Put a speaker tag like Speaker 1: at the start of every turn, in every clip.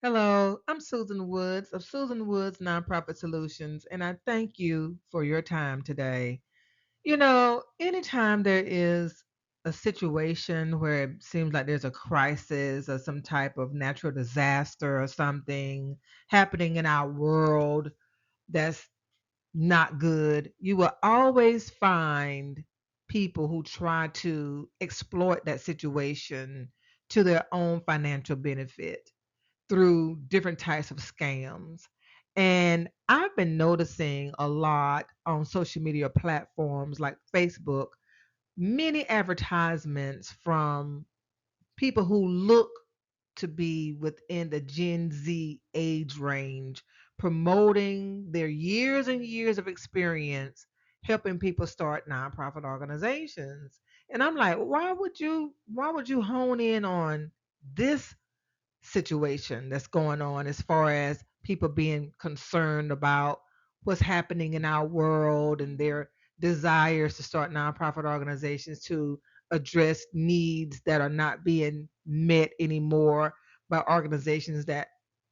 Speaker 1: Hello, I'm Susan Woods of Susan Woods Nonprofit Solutions, and I thank you for your time today. Anytime there is a situation where it seems like there's a crisis or some type of natural disaster or something happening in our world that's not good, you will always find people who try to exploit that situation to their own financial benefit through different types of scams. And I've been noticing a lot on social media platforms like Facebook, many advertisements from people who look to be within the Gen Z age range, promoting their years and years of experience helping people start nonprofit organizations. And I'm like, why would you hone in on this situation that's going on as far as people being concerned about what's happening in our world and their desires to start nonprofit organizations to address needs that are not being met anymore by organizations that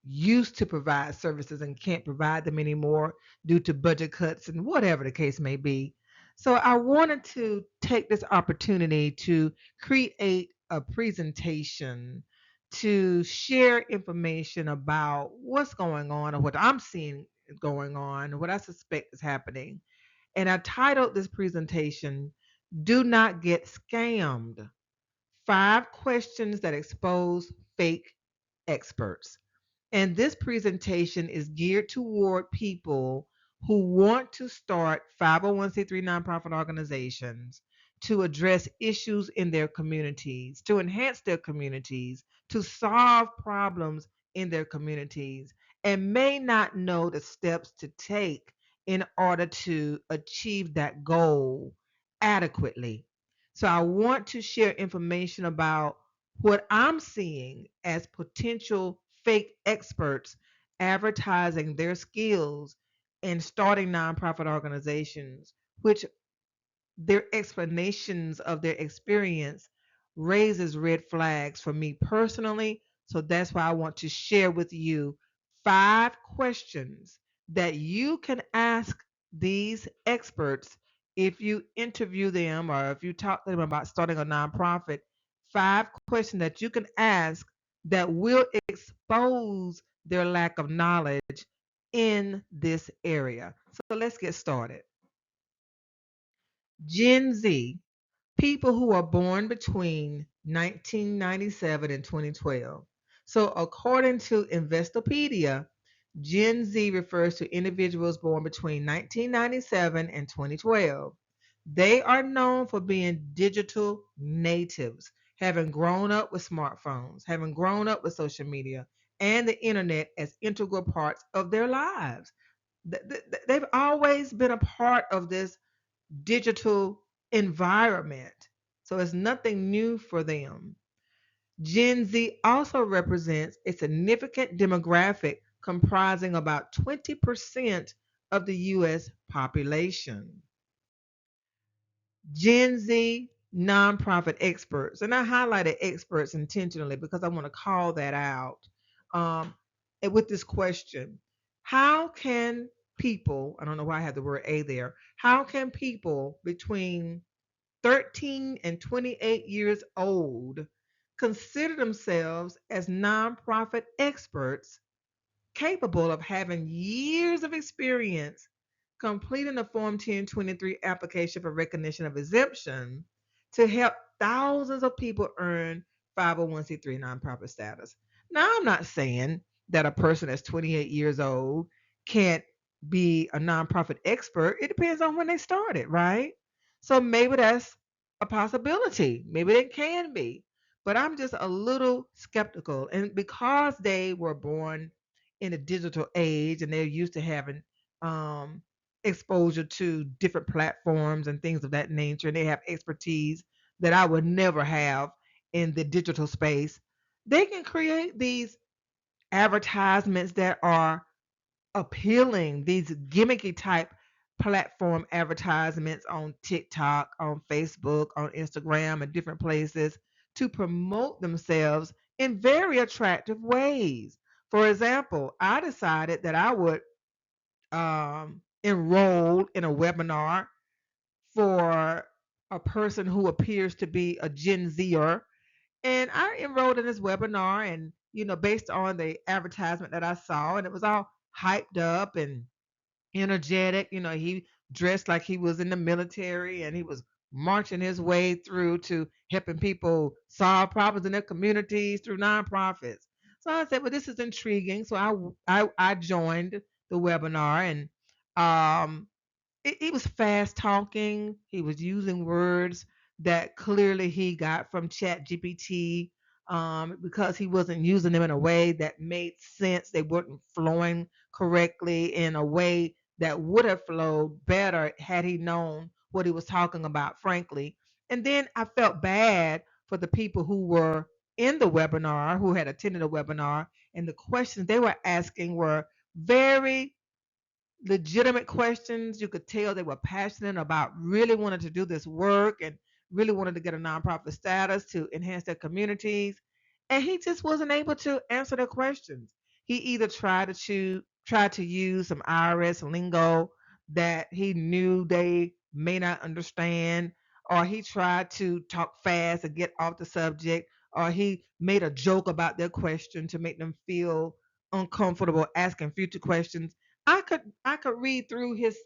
Speaker 1: used to provide services and can't provide them anymore due to budget cuts and whatever the case may be. So I wanted to take this opportunity to create a presentation to share information about what's going on or what I'm seeing going on, what I suspect is happening. And I titled this presentation, Do Not Get Scammed: 5 Questions That Expose Fake Experts. And this presentation is geared toward people who want to start 501c3 nonprofit organizations to address issues in their communities, to enhance their communities, to solve problems in their communities, and may not know the steps to take in order to achieve that goal adequately. So I want to share information about what I'm seeing as potential fake experts advertising their skills and starting nonprofit organizations, which their explanations of their experience raises red flags for me personally. So that's why I want to share with you 5 questions that you can ask these experts if you interview them or if you talk to them about starting a nonprofit. 5 questions that you can ask that will expose their lack of knowledge in this area. So let's get started. Gen Z, people who are born between 1997 and 2012. So, according to Investopedia, Gen Z refers to individuals born between 1997 and 2012. They are known for being digital natives, having grown up with smartphones, having grown up with social media and the internet as integral parts of their lives. They've always been a part of this digital environment. So it's nothing new for them. Gen Z also represents a significant demographic comprising about 20% of the US population. Gen Z nonprofit experts, and I highlighted experts intentionally because I want to call that out. Um, and with this question, how can people, I don't know why I have the word a there, how can people between 13 and 28 years old consider themselves as nonprofit experts capable of having years of experience completing the Form 1023 application for recognition of exemption to help thousands of people earn 501c3 nonprofit status? Now, I'm not saying that a person that's 28 years old can't be a nonprofit expert. It depends on when they started, right? So maybe that's a possibility. Maybe they can be. But I'm just a little skeptical. And because they were born in a digital age and they're used to having um, exposure to different platforms and things of that nature, and they have expertise that I would never have in the digital space, they can create these advertisements that are appealing, these gimmicky type platform advertisements on TikTok, on Facebook, on Instagram, and different places to promote themselves in very attractive ways. For example, I decided that I would enroll in a webinar for a person who appears to be a Gen Zer. And I enrolled in this webinar, and based on the advertisement that I saw, and it was all hyped up and energetic. He dressed like he was in the military, and he was marching his way through to helping people solve problems in their communities through nonprofits. So I said, well, this is intriguing. So I joined the webinar, and um, he was fast talking. He was using words that clearly he got from Chat GPT, because he wasn't using them in a way that made sense. They weren't flowing correctly in a way that would have flowed better had he known what he was talking about, frankly. And then I felt bad for the people who were in the webinar, who had attended the webinar, and the questions they were asking were very legitimate questions. You could tell they were passionate about really wanting to do this work and really wanted to get a nonprofit status to enhance their communities. And he just wasn't able to answer their questions. He either tried to use some IRS lingo that he knew they may not understand, or he tried to talk fast and get off the subject, or he made a joke about their question to make them feel uncomfortable asking future questions. I could read through his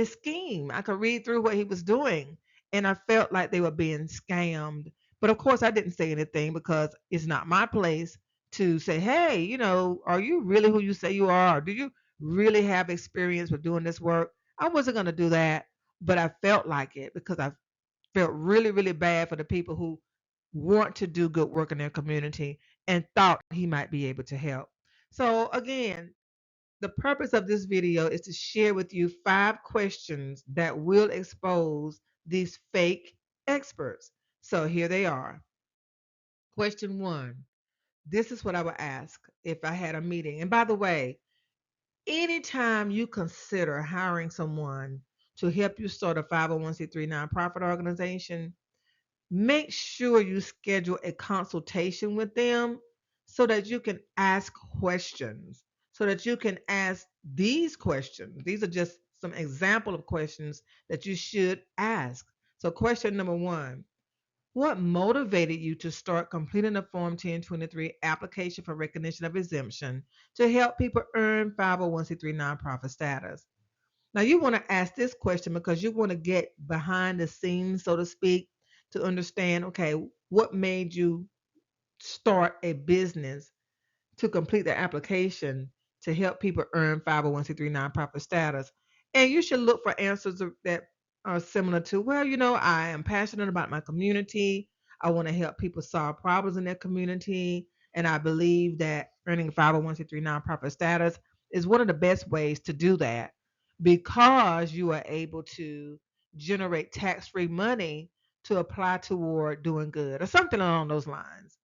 Speaker 1: scheme. I could read through what he was doing, and I felt like they were being scammed. But of course, I didn't say anything because it's not my place to say, "Hey, are you really who you say you are? Or do you really have experience with doing this work?" I wasn't going to do that, but I felt like it because I felt really, really bad for the people who want to do good work in their community and thought he might be able to help. So again, the purpose of this video is to share with you 5 questions that will expose these fake experts. So here they are. Question 1. This is what I would ask if I had a meeting. And by the way, anytime you consider hiring someone to help you start a 501c3 nonprofit organization, make sure you schedule a consultation with them so that you can ask questions, so that you can ask these questions. These are just some example of questions that you should ask. So question number 1, what motivated you to start completing the Form 1023 application for recognition of exemption to help people earn 501c3 nonprofit status? Now, you want to ask this question because you want to get behind the scenes, so to speak, to understand, okay, what made you start a business to complete the application to help people earn 501c3 nonprofit status. And you should look for answers that are similar to, well, I am passionate about my community. I want to help people solve problems in their community. And I believe that earning 501c3 nonprofit status is one of the best ways to do that because you are able to generate tax free money to apply toward doing good or something along those lines.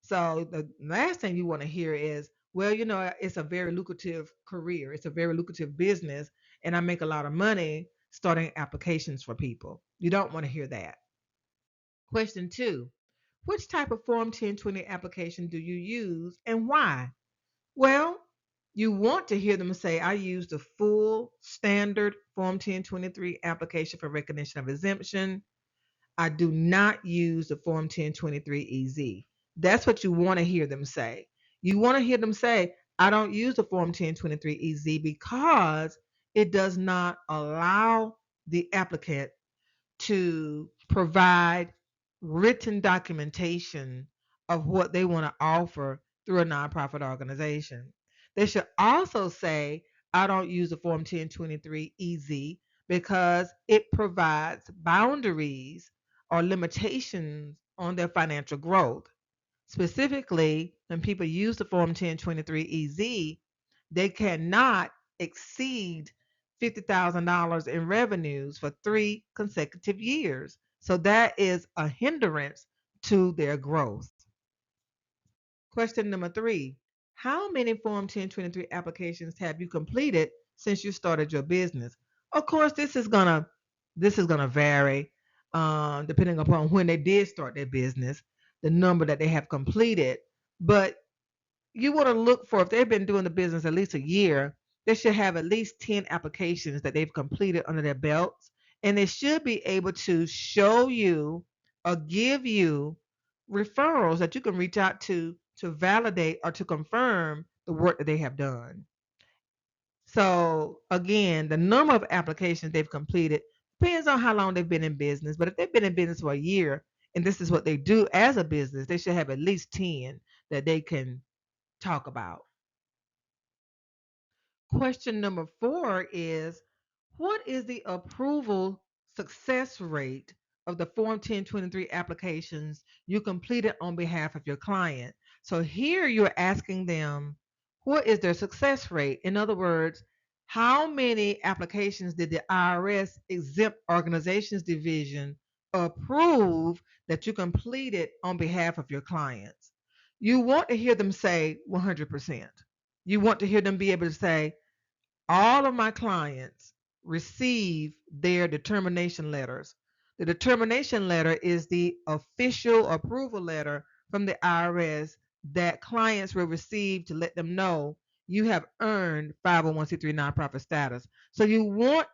Speaker 1: So the last thing you want to hear is, well, it's a very lucrative career. It's a very lucrative business, and I make a lot of money starting applications for people. You don't want to hear that. Question 2, which type of Form 1020 application do you use and why? Well, you want to hear them say, I use the full standard Form 1023 application for recognition of exemption. I do not use the Form 1023 EZ. That's what you want to hear them say. You want to hear them say, I don't use the Form 1023 EZ because it does not allow the applicant to provide written documentation of what they want to offer through a nonprofit organization. They should also say, I don't use the Form 1023 EZ because it provides boundaries or limitations on their financial growth. Specifically, when people use the Form 1023 EZ, they cannot exceed $50,000 in revenues for 3 consecutive years. So that is a hindrance to their growth. Question number 3, how many Form 1023 applications have you completed since you started your business? Of course, this is gonna vary depending upon when they did start their business, the number that they have completed. But you want to look for, if they've been doing the business at least a year, they should have at least 10 applications that they've completed under their belts. And they should be able to show you or give you referrals that you can reach out to validate or to confirm the work that they have done. So again, the number of applications they've completed depends on how long they've been in business. But if they've been in business for a year and this is what they do as a business, they should have at least 10 that they can talk about. Question number 4 is, what is the approval success rate of the Form 1023 applications you completed on behalf of your client? So here you're asking them, what is their success rate? In other words, how many applications did the IRS exempt organizations division approve that you completed on behalf of your clients? You want to hear them say 100%. You want to hear them be able to say, all of my clients receive their determination letters. The determination letter is the official approval letter from the IRS that clients will receive to let them know you have earned 501c3 nonprofit status. So you want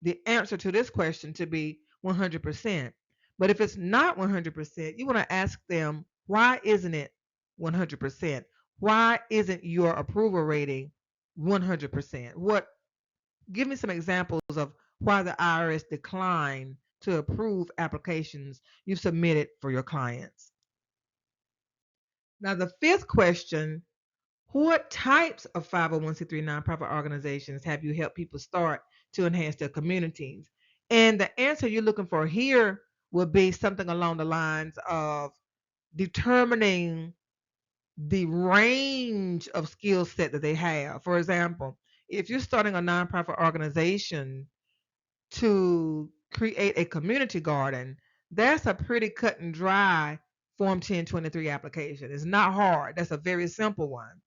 Speaker 1: the answer to this question to be 100%. But if it's not 100%, you want to ask them, why isn't it 100%? Why isn't your approval rating 100%? What Give me some examples of why the IRS declined to approve applications you submitted for your clients. Now, the fifth question, what types of 501c3 nonprofit organizations have you helped people start to enhance their communities? And the answer you're looking for here would be something along the lines of determining the range of skill set that they have. For example, if you're starting a nonprofit organization to create a community garden, that's a pretty cut and dry Form 1023 application. It's not hard. That's a very simple one.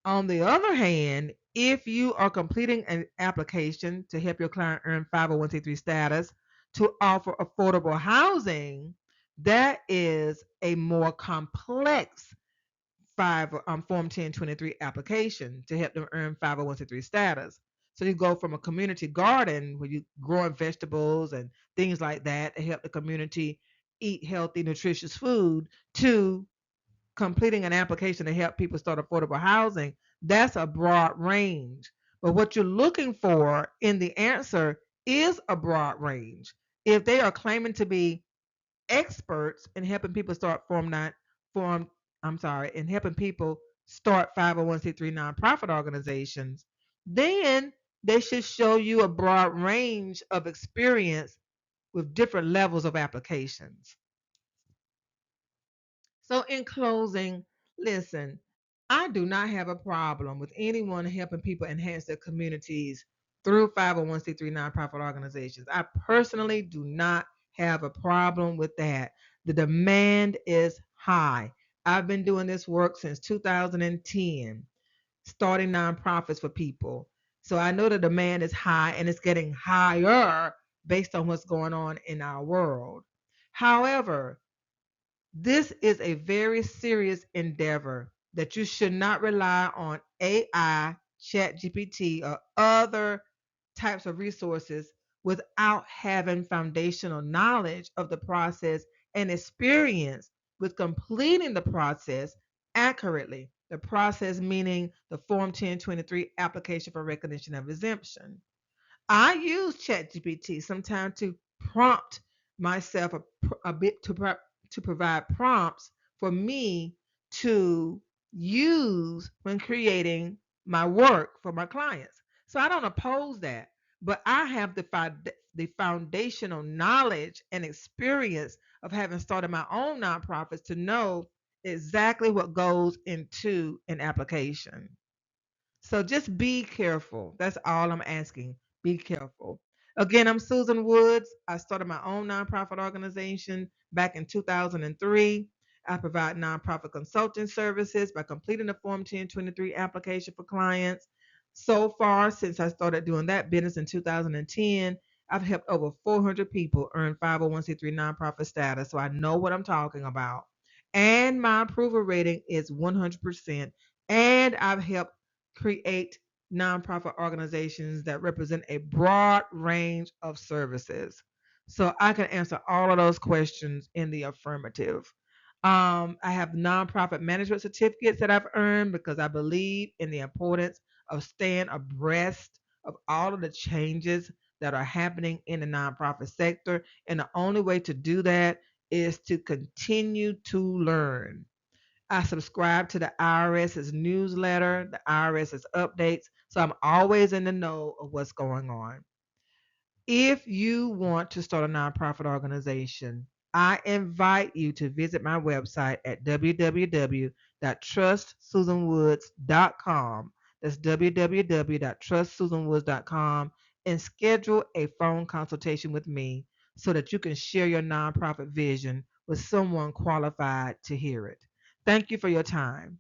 Speaker 1: On the other hand, if you are completing an application to help your client earn 501c3 status to offer affordable housing, that is a more complex Form 1023 application to help them earn 501c3 status. So you go from a community garden where you growing vegetables and things like that to help the community eat healthy, nutritious food to completing an application to help people start affordable housing. That's a broad range. But what you're looking for in the answer is a broad range. If they are claiming to be experts in helping people start form in helping people start 501c3 nonprofit organizations, then they should show you a broad range of experience with different levels of applications. So, in closing, listen, I do not have a problem with anyone helping people enhance their communities through 501c3 nonprofit organizations. I personally do not have a problem with that. The demand is high. I've been doing this work since 2010, starting nonprofits for people. So I know the demand is high and it's getting higher based on what's going on in our world. However, this is a very serious endeavor that you should not rely on AI, ChatGPT, or other types of resources without having foundational knowledge of the process and experience with completing the process accurately. The process meaning the Form 1023 application for recognition of exemption. I use ChatGPT sometimes to prompt myself a bit to provide prompts for me to use when creating my work for my clients. So I don't oppose that, but I have the foundational knowledge and experience of having started my own nonprofits to know exactly what goes into an application. So just be careful. That's all I'm asking. Be careful. Again, I'm Susan Woods. I started my own nonprofit organization back in 2003. I provide nonprofit consulting services by completing the Form 1023 application for clients. So far, since I started doing that business in 2010, I've helped over 400 people earn 501c3 nonprofit status. So I know what I'm talking about. and my approval rating is 100%. And I've helped create nonprofit organizations that represent a broad range of services. So I can answer all of those questions in the affirmative. I have nonprofit management certificates that I've earned because I believe in the importance of staying abreast of all of the changes that are happening in the nonprofit sector. And the only way to do that is to continue to learn. I subscribe to the IRS's newsletter, the IRS's updates, so I'm always in the know of what's going on. If you want to start a nonprofit organization, I invite you to visit my website at www.trustsusanwoods.com. That's www.trustsusanwoods.com and schedule a phone consultation with me so that you can share your nonprofit vision with someone qualified to hear it. Thank you for your time.